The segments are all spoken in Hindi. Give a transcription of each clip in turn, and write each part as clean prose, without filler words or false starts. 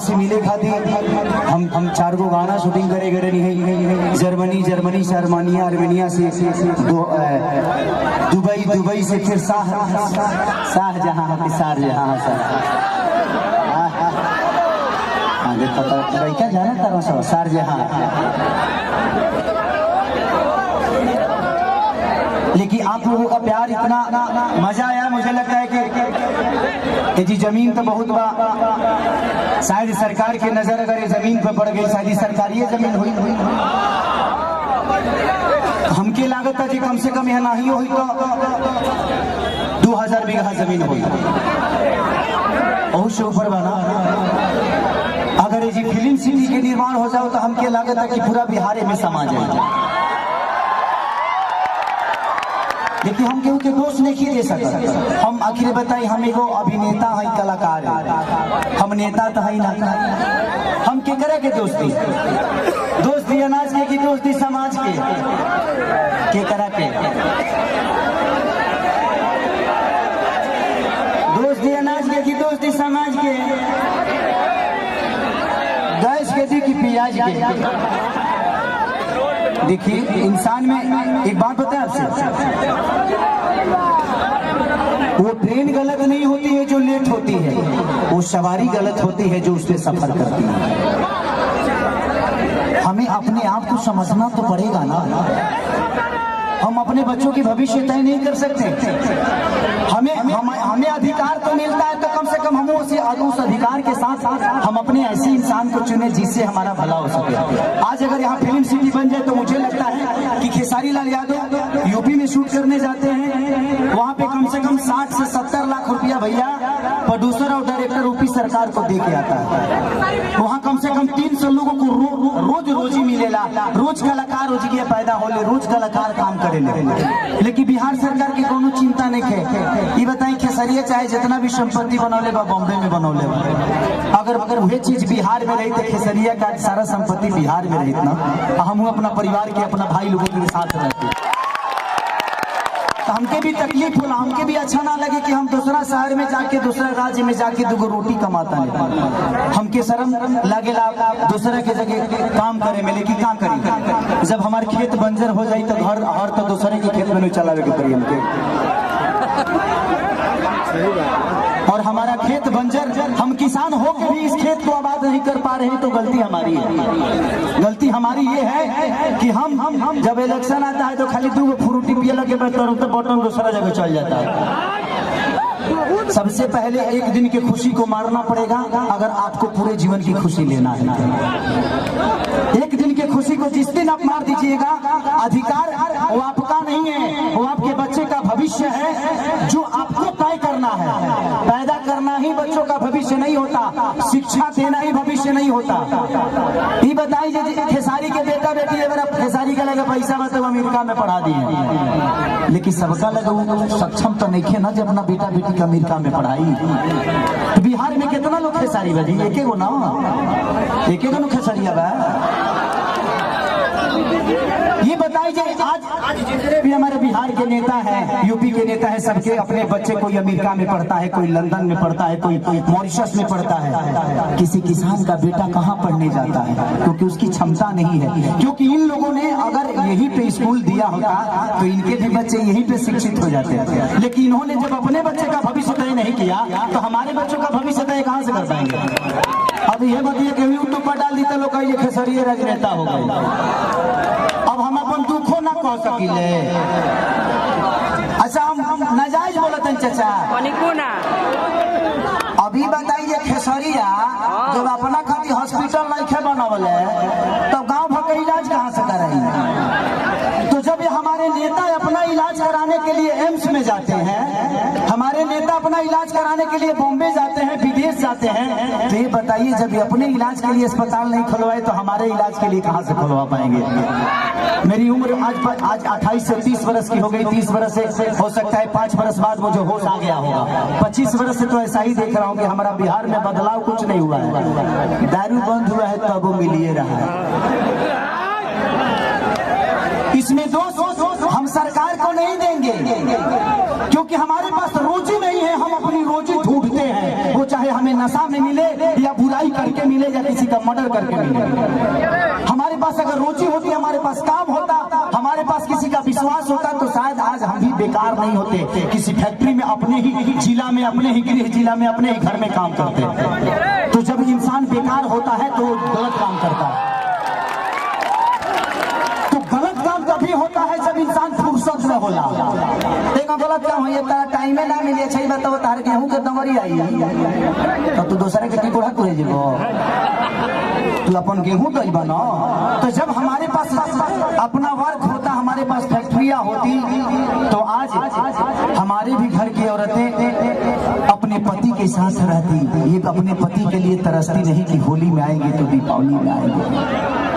से मिले खातिर हम 4 गो गाना शूटिंग करे गए नहीं, जर्मनी शर्मानिया आर्मेनिया से दुबई से फिर शाहजहां के शारजहां देखो तो क्या जाना तारा सब शारजहां। लेकिन आप लोगों का प्यार इतना मजा आया, मुझे लगता है कि जी जमीन तो बहुत बा, शायद सरकार की नजर अगर ये जमीन पर पड़ गई, शायद सरकारी जमीन हुई हमके लागत है कि कम से कम यह नहीं हुई तो 2000 बीघा जमीन हुई, बहुत से ऊपर बना। अगर ये फिल्म सिटी के निर्माण हो जाओ तो हमके लागत है कि पूरा बिहार में समा जाए। लेकिन हम केहू के दोष नहीं दे सकते। हम आखिर बताई, हम एगो अभिनेता है, कलाकार है, हम नेता तो है ना। हम के करे के दोस्ती अनाज के की दोस्ती समाज के करा के दोस्ती अनाज के की दोस्ती समाज के, गैस के दी की प्याज के। देखिए इंसान में एक बात बताए आपसे, वो ट्रेन गलत नहीं होती है जो लेट होती है, वो सवारी गलत होती है जो उसमें सफर करती है। हमें अपने आप को समझना तो पड़ेगा ना। हम अपने बच्चों की भविष्य तय नहीं कर सकते। हमें अधिकार तो मिलता है तो कम से कम हम उस अधिकार के साथ हम अपने ऐसे इंसान को चुने जिससे हमारा भला हो सके। आज अगर यहाँ फिल्म सिटी बन जाए तो मुझे लगता है कि खेसारी लाल यादव यूपी में शूट करने जाते हैं, वहाँ पे कम से कम 60 से 70 लाख रुपया भैया प्रोड्यूसर और डायरेक्टर यूपी सरकार को दे के आता है। वहाँ कम से कम 300 लोगों को रोजी मिलेला, रोज कलाकार रोजगार पैदा होले, रोज कलाकार काम करे। लेकिन बिहार सरकार की कोनो चिंता नहीं है। ये बताई खेसरिया चाहे जितना भी संपत्ति बनौले बा बॉम्बे में बनौले बा, अगर वह चीज बिहार में रही तो खेसरिया का सारा संपत्ति बिहार में रही ना, हम अपना परिवार के अपना भाई लोगों के साथ रहते, तो हमके भी तकलीफ होला, हमके भी अच्छा ना लगे कि हम दूसरा शहर में जाके दूसरा राज्य में जाके 2 रोटी कमाता है। हमके शर्म लगेला दूसरा के जगह काम करे में, लेकिन काम करी जब हमारे खेत बंजर हो जाए तो घर हर तो दूसरे के खेत में नहीं चलावे के पड़ी हमके। और हमारा खेत बंजर, हम किसान हो के भी इस खेत को आबाद नहीं कर पा रहे हैं तो गलती हमारी है। गलती हमारी ये है कि हम जब इलेक्शन आता है तो खाली 2 फ्रूटी पिए लगे तो बटन दूसरा जगह चल जाता है। सबसे पहले एक दिन की खुशी को मारना पड़ेगा अगर आपको पूरे जीवन की खुशी लेना है। एक दिन की खुशी को जिस दिन आप मार दीजिएगा, अधिकार वो आपका नहीं है, वो आपके बच्चे का भविष्य है जो आपको तय करना है। पैदा करना ही बच्चों का भविष्य नहीं होता, शिक्षा देना ही भविष्य नहीं होता। ये बताइए खेसारी के बेटा बेटी अगर आप खेसारी का लगा पैसा मतलब अमेरिका में पढ़ा दिए, लेकिन सबका लगा सक्षम तो नहीं है ना जब अपना बेटा बेटी का अमेरिका में पढ़ाई। तो बिहार में कितना लोग खेसारी बजी, एक गो ना, एक खेसारिया बा। ये बताइए आज जितने भी हमारे बिहार के नेता हैं, यूपी के नेता हैं, सबके अपने बच्चे कोई अमेरिका में पढ़ता है, कोई लंदन में पढ़ता है, कोई मॉरिशस में पढ़ता है। किसी किसान का बेटा कहाँ पढ़ने जाता है क्योंकि उसकी क्षमता नहीं है। क्योंकि इन लोगों ने अगर यहीं पे स्कूल दिया होता तो इनके भी बच्चे यहीं पे शिक्षित हो जाते हैं। लेकिन इन्होंने जब अपने बच्चे का भविष्य तय नहीं किया तो हमारे बच्चों का भविष्य तय कहाँ से कर पाएंगे। अब ये बताइए कि यूट्यूब पर डाल दी तो लोग ये खेसरिया राजनेता हो गए। अब हम अपन दुखो ना कह सकिले। अच्छा हम नाजायज बोलत हैं चाचा, अभी बताइए खेसरिया जब अपना खातिर हॉस्पिटल नहीं बनवले तो गांव भर का इलाज कहाँ से करेंगे। तो जब ये हमारे नेता अपना इलाज कराने के लिए एम्स में जाते हैं, हमारे नेता अपना इलाज कराने के लिए बॉम्बे जाते हैं, विदेश जाते हैं, तो ये बताइए जब ये अपने इलाज के लिए अस्पताल नहीं खुलवाए तो हमारे इलाज के लिए कहाँ से खुलवा पाएंगे। मेरी उम्र आज 28 से 30 वर्ष की हो गई, 30 वर्ष से हो सकता है 5 वर्ष बाद मुझे होश आ गया होगा। 25 वर्ष से तो ऐसा ही देख रहा हूँ कि हमारा बिहार में बदलाव कुछ नहीं हुआ है। दारू बंद हुआ है तब वो मिलिए रहा है। इसमें दोष हम सरकार को नहीं देंगे क्योंकि हमारे पास रोजी नहीं है, हम अपनी रोजी ढूंढते हैं, वो चाहे हमें नशा में मिले या बुराई करके मिले, का मर्डर करके मिले। हमारे पास अगर रुचि होती, हमारे पास काम होता, हमारे पास किसी का विश्वास होता, तो शायद आज हम भी बेकार नहीं होते, किसी फैक्ट्री में अपने ही जिला में, अपने ही गृह जिला में, अपने ही घर में काम करते। तो जब इंसान बेकार होता है तो गलत काम करता है। तो गलत काम कभी होता है जब इंसान फुर्सत में होला। देखो गलत काम है, तारा टाइम ना मिले छै, बताओ तार गेहूं के दंगरी आई तो तू दूसरे के टिकोड़ा करे जेबो, तू अपन गेहूं दई बना। तो जब हमारे पास अपना वर्क होता, हमारे पास फैक्ट्रियां होती, तो आज हमारे भी घर की औरतें अपने पति के साथ रहती। ये अपने पति के लिए तरसती नहीं कि होली में आएंगे तो दीपावली में आएंगे।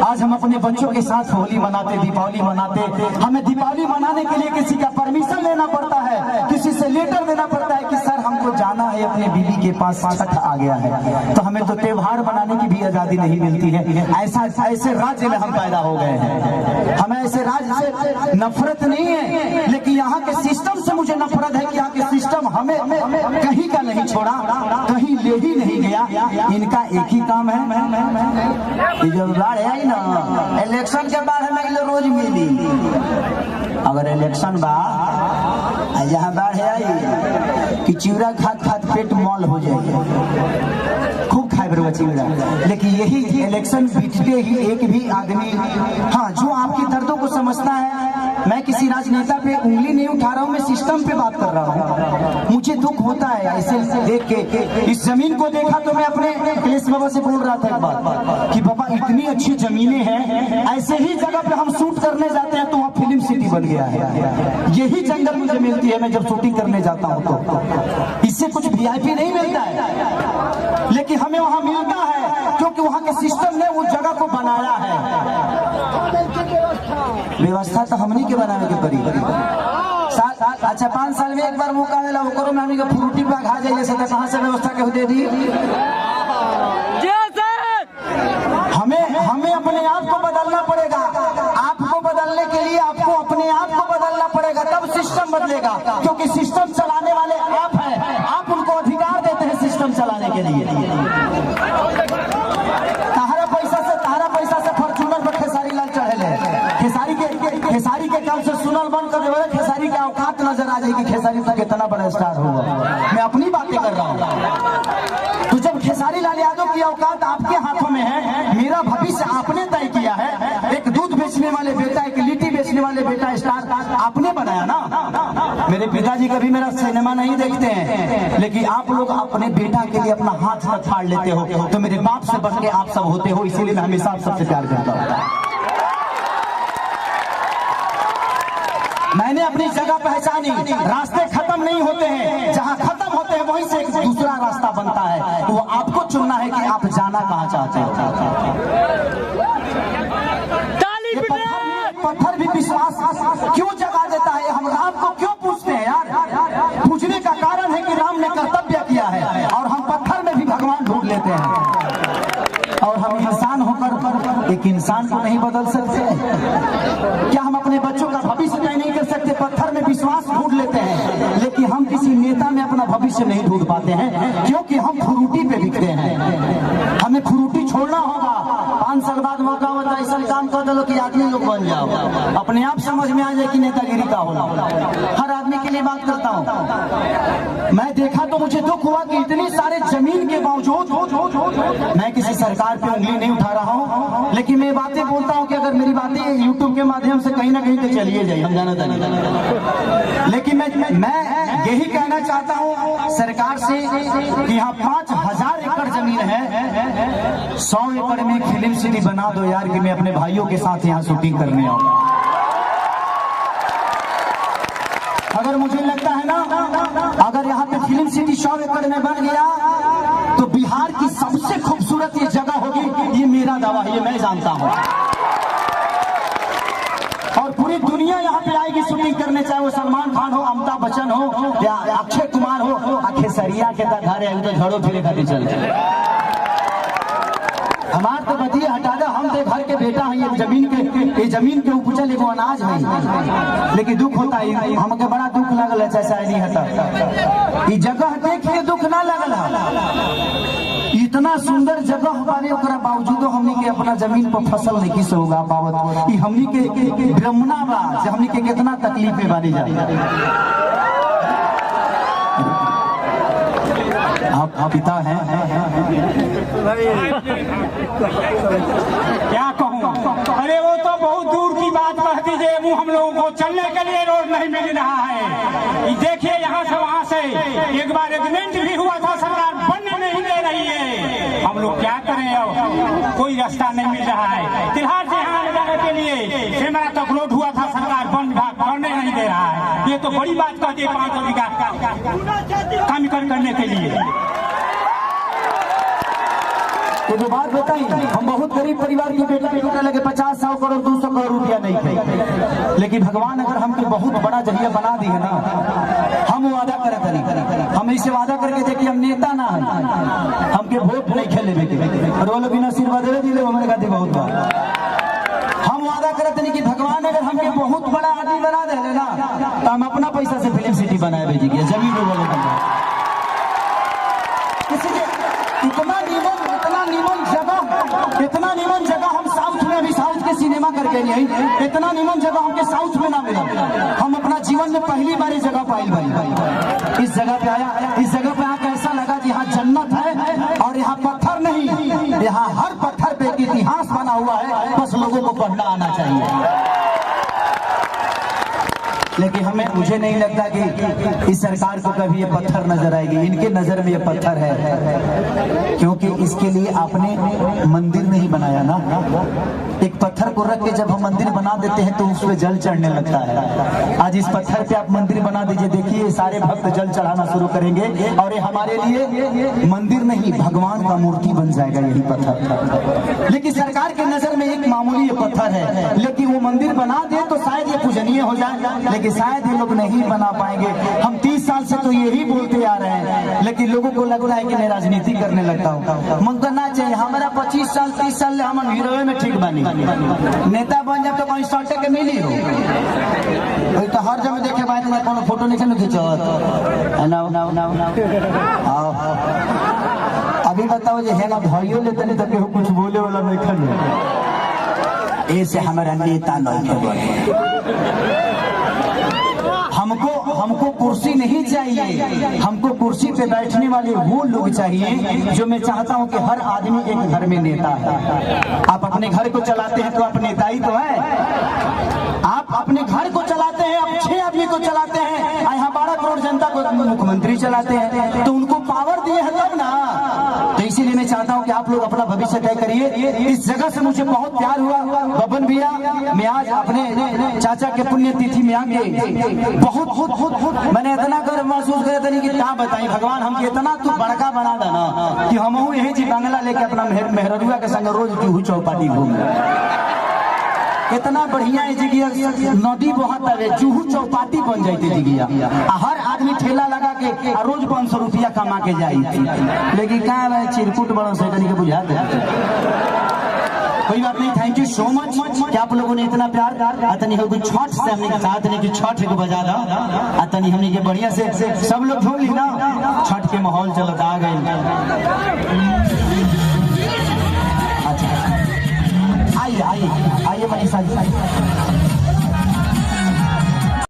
आज हम अपने बच्चों के साथ होली मनाते, दीपावली मनाते। हमें दीपावली मनाने के लिए किसी का परमिशन लेना पड़ता है, किसी से लेटर देना पड़ता है कि सर हमको जाना है अपने बीवी के पास, छठ आ गया है। तो हमें तो त्योहार मनाने की भी आजादी नहीं मिलती है। ऐसे राज्य में हम पैदा हो गए हैं। हमें ऐसे राज्य से नफरत नहीं है, लेकिन यहाँ के सिस्टम से मुझे नफरत है कि यहाँ के सिस्टम हमें कहीं का नहीं छोड़ा, कहीं ले ही नहीं गया। इनका एक ही काम है, जब बाढ़ आई ना, इलेक्शन के बाद हमें रोज मिली। अगर इलेक्शन बा यहाँ बाढ़ आई कि चिवड़ा खात खात पेट मॉल हो जाए, खूब खाए बरुआ चिवड़ा। लेकिन यही इलेक्शन बीतते ही एक भी आदमी, हाँ, जो आपकी दर्दों को समझता है। मैं किसी राजनेता पे उंगली नहीं उठा रहा हूँ, मैं सिस्टम पे बात कर रहा हूँ। मुझे दुख होता है ऐसे देख के। इस जमीन को देखा तो मैं अपने अखिलेश बाबा से बोल रहा था एक बात कि बाबा इतनी अच्छी जमीनें हैं, ऐसे ही जगह पे हम शूट करने जाते हैं तो वहाँ फिल्म सिटी बन गया है। यही जंगल मुझे मिलती है मैं जब शूटिंग करने जाता हूँ तो। इससे कुछ वीआईपी नहीं मिलता है, लेकिन हमें वहाँ मिलता है क्योंकि वहाँ के सिस्टम ने उस जगह को बनाया है। व्यवस्था तो हमनी के बनाने के पड़ी। अच्छा 5 साल में एक बार मौका मिला, वो में हमी फ्रूटी पे खा जाइए से, कहाँ से व्यवस्था के दे दी। हमें अपने आप को बदलना पड़ेगा। आपको बदलने के लिए आपको अपने आप को बदलना पड़ेगा, तब सिस्टम बदलेगा। क्योंकि सिस्टम चलाने वाले आप हैं, आप उनको अधिकार देते हैं सिस्टम चलाने के लिए। तारा पैसा से फॉर्चूनर पर खेसारी लाल चढ़े, खेसारी के काम से सुनल बंद कर दे, खेसारी का औकात नजर आ जाएगी, खेसारी तक इतना बड़ा स्टार होगा। मैं अपनी बातें कर रहा हूँ। तो जब खेसारी लाल यादव की औकात आपके हाथों में है, मेरा भविष्य आपने तय किया है। एक दूध बेचने वाले बेटा, एक लिट्टी बेचने वाले बेटा स्टार आपने बनाया ना। मेरे पिताजी कभी मेरा सिनेमा नहीं देखते हैं, लेकिन आप लोग अपने बेटा के लिए अपना हाथ तक फाड़ लेते हो। तो मेरे बाप से बढ़ के आप सब होते हो, इसीलिए मैं हमेशा आप सबसे प्यार करता हूँ। मैंने अपनी जगह पहचानी। रास्ते खत्म नहीं होते हैं, जहाँ खत्म होते हैं वहीं से एक दूसरा रास्ता बनता है। वो आपको चुनना है कि आप जाना कहाँ चाहते हो। पत्थर भी विश्वास क्यों जगा देता है, हम राम को क्यों पूछते हैं यार? पूछने का कारण है कि राम ने कर्तव्य किया है, और हम पत्थर में भी भगवान ढूंढ लेते हैं। और हम इंसान होकर एक इंसान को नहीं बदल सकते। क्या हम अपने बच्चों का भविष्य तय नहीं कर सकते? पत्थर में विश्वास ढूंढ लेते हैं, लेकिन हम किसी नेता में अपना भविष्य नहीं ढूंढ पाते हैं, क्योंकि हम फ्रूटी पे बिकते हैं। हमें फ्रूटी छोड़ना होगा। 5 साल बाद मौका होता है, ऐसा काम कर दो कि आदमी लोग बन जाओ, अपने आप समझ में आ जाए कि नेतागिरी का होला। हर आदमी के लिए बात करता हूँ। मैं देखा तो मुझे दुख हुआ कि इतनी सारे जमीन के बावजूद, मैं किसी सरकार पे उंगली नहीं उठा रहा हूँ, लेकिन मैं बातें बोलता हूँ कि अगर मेरी बातें यूट्यूब के माध्यम से कहीं ना कहीं तो चलिए जाए, हम जाना था। लेकिन मैं यही कहना चाहता हूँ सरकार से कि यहाँ 5000 एकड़ जमीन है, 100 एकड़ में फिल्म सिटी बना दो यार, कि मैं अपने भाइयों के साथ यहाँ शूटिंग करने आऊँ। अगर मुझे लगता है ना, अगर यहाँ पे फिल्म सिटी 100 एकड़ में बन गया तो बिहार की सबसे खूबसूरत ये जगह होगी, ये मेरा दावा है, ये मैं जानता हूँ। और पूरी दुनिया यहाँ पे आएगी शूटिंग करने, चाहे वो सलमान खान हो, अमिताभ बच्चन हो या अक्षय कुमार हो। खेसरिया के घर है तो झड़ो फिरे खाती चल हमार तो बतिया हटा दे, हम तो घर के बेटा है, ये जमीन के उपजल एगो अनाज है। लेकिन दुख होता है, हमके बड़ा दुख लगल है, चाहे नहीं हटा। ये जगह देख के दुख ना लगल है, इतना सुंदर जगह बारे ओकरा बावजूदो हमनी के अपना जमीन पर फसल नहीं किस होगा पावत। ई हमनी के ब्रह्मणा बा जे हमनी के कितना तकलीफे बारी जा। आप पिता हैं क्या कहूँ। अरे वो तो बहुत दूर की बात कह दीजिए, वो हम लोगों को चलने के लिए रोड नहीं मिल रहा है। देखिए यहाँ से वहाँ से एक बार एग्रीमेंट भी हुआ था, सरकार बनने नहीं दे रही है। हम लोग क्या करें, अब कोई रास्ता नहीं मिल रहा है। तिल्हार से यहाँ जाने के लिए सेमरा तक रोड हुआ था, सरकार बनने नहीं दे रहा है। ये तो बड़ी बात कह दी 5 बीघा काम करने के लिए। तो जो बात बताई, हम बहुत गरीब परिवार के बेटा लगे 50-100 करोड़ 200 करोड़ रुपया नहीं थे, लेकिन भगवान अगर हमके बहुत बड़ा जरिया बना दी है ना, हम वादा करे करी। हम इसे वादा करके थे कि हम नेता ना है, हमके वोट नहीं खेले देखे और वो लोग बिना आशीर्वाद दे दिले हमारे खातिर बहुत बात। हम वादा करते नहीं कि भगवान अगर हमके बहुत बड़ा आदमी बना दे ना, तो हम अपना पैसा से फिल्म सिटी बनाए भेजिए, जमीन वाले इतना नीमन जगह हम साउथ में, अभी साउथ के सिनेमा करके नहीं, इतना नीमन जगह हमके साउथ में ना मिला। हम अपना जीवन में पहली बार इस जगह पाई भाई, इस जगह पे आया। इस जगह पे आकर ऐसा लगा कि यहाँ जन्नत है और यहाँ पत्थर नहीं, यहाँ हर पत्थर पे एक इतिहास बना हुआ है, बस लोगों को पढ़ना आना चाहिए। लेकिन मुझे नहीं लगता कि इस सरकार को कभी ये पत्थर नजर आएगी। इनके नजर में ये पत्थर है, क्योंकि इसके लिए आपने मंदिर नहीं बनाया ना। एक पत्थर को रख के जब हम मंदिर बना देते हैं तो उसमें जल चढ़ने लगता है। आज इस पत्थर पे आप मंदिर बना दीजिए, देखिए सारे भक्त जल चढ़ाना शुरू करेंगे और ये हमारे लिए मंदिर नहीं, भगवान का मूर्ति बन जाएगा यही पत्थर। लेकिन सरकार के नजर में एक मामूली ये पत्थर है, लेकिन वो मंदिर बना दे तो शायद ये पूजनीय हो जाए, लेकिन शायद ये लोग नहीं बना पाएंगे। हम 30 साल से तो यही बोलते आ रहे हैं, लेकिन लोगों को लग रहा है कि मैं राजनीति करने लगता हूँ। मन करना चाहिए हमारा 25 साल 30 साल हम हीरो में ठीक बनी, नेता बन जाए तो कहीं सटे के मिली हो। तो हर जगह देखे बात में कोनो फोटो नहीं खींचत। अभी बताओ जे है ना भाइयों लेते नहीं तो केहू कुछ बोले वाला नहीं खड़े, ऐसे हमारा नेता नहीं बने। हमको कुर्सी नहीं चाहिए, हमको कुर्सी पे बैठने वाले वो लोग चाहिए जो मैं चाहता हूं कि हर आदमी एक घर में नेता है। आप अपने घर को चलाते हैं तो आप नेता ही तो है। आप अपने घर को चलाते हैं, आप 6 आदमी को चलाते हैं, यहाँ 12 करोड़ जनता को मुख्यमंत्री चलाते हैं, तो उनको पावर दिए है तब ना। तो इसीलिए मैं चाहता हूं कि आप लोग अपना भविष्य तय करिए। इस जगह से मुझे बहुत प्यार हुआ बबन भैया, मैं आज अपने चाचा के पुण्यतिथि में आके बहुत मैंने इतना गर्व महसूस किया था कि क्या बताई। भगवान हमके इतना तू बड़का बना देना कि हम यही जी बंगला लेके अपना मेहरुआ के संग रोज चूहू चौपाटी घूम। इतना बढ़िया है जिगिया, नदी बहुत है, चूहू चौपाटी बन जाती जिगिया, हर आदमी ठेला लगा के रोज 500 रुपया कमा के जाई। लेकिन क्या चिरकुट बड़ा से के बुझा दे। कोई बात नहीं, थैंक यू सो मच कि आप लोगों ने इतना प्यार। अतनी हो छठ से हमने चाहते नहीं कि छठ को बजा दा, अतनी हमने के बढ़िया से सब लोग ढूंढ ली ना, छठ के माहौल चलता आ गए। अच्छा आइए आइए आइए मनीषा जी।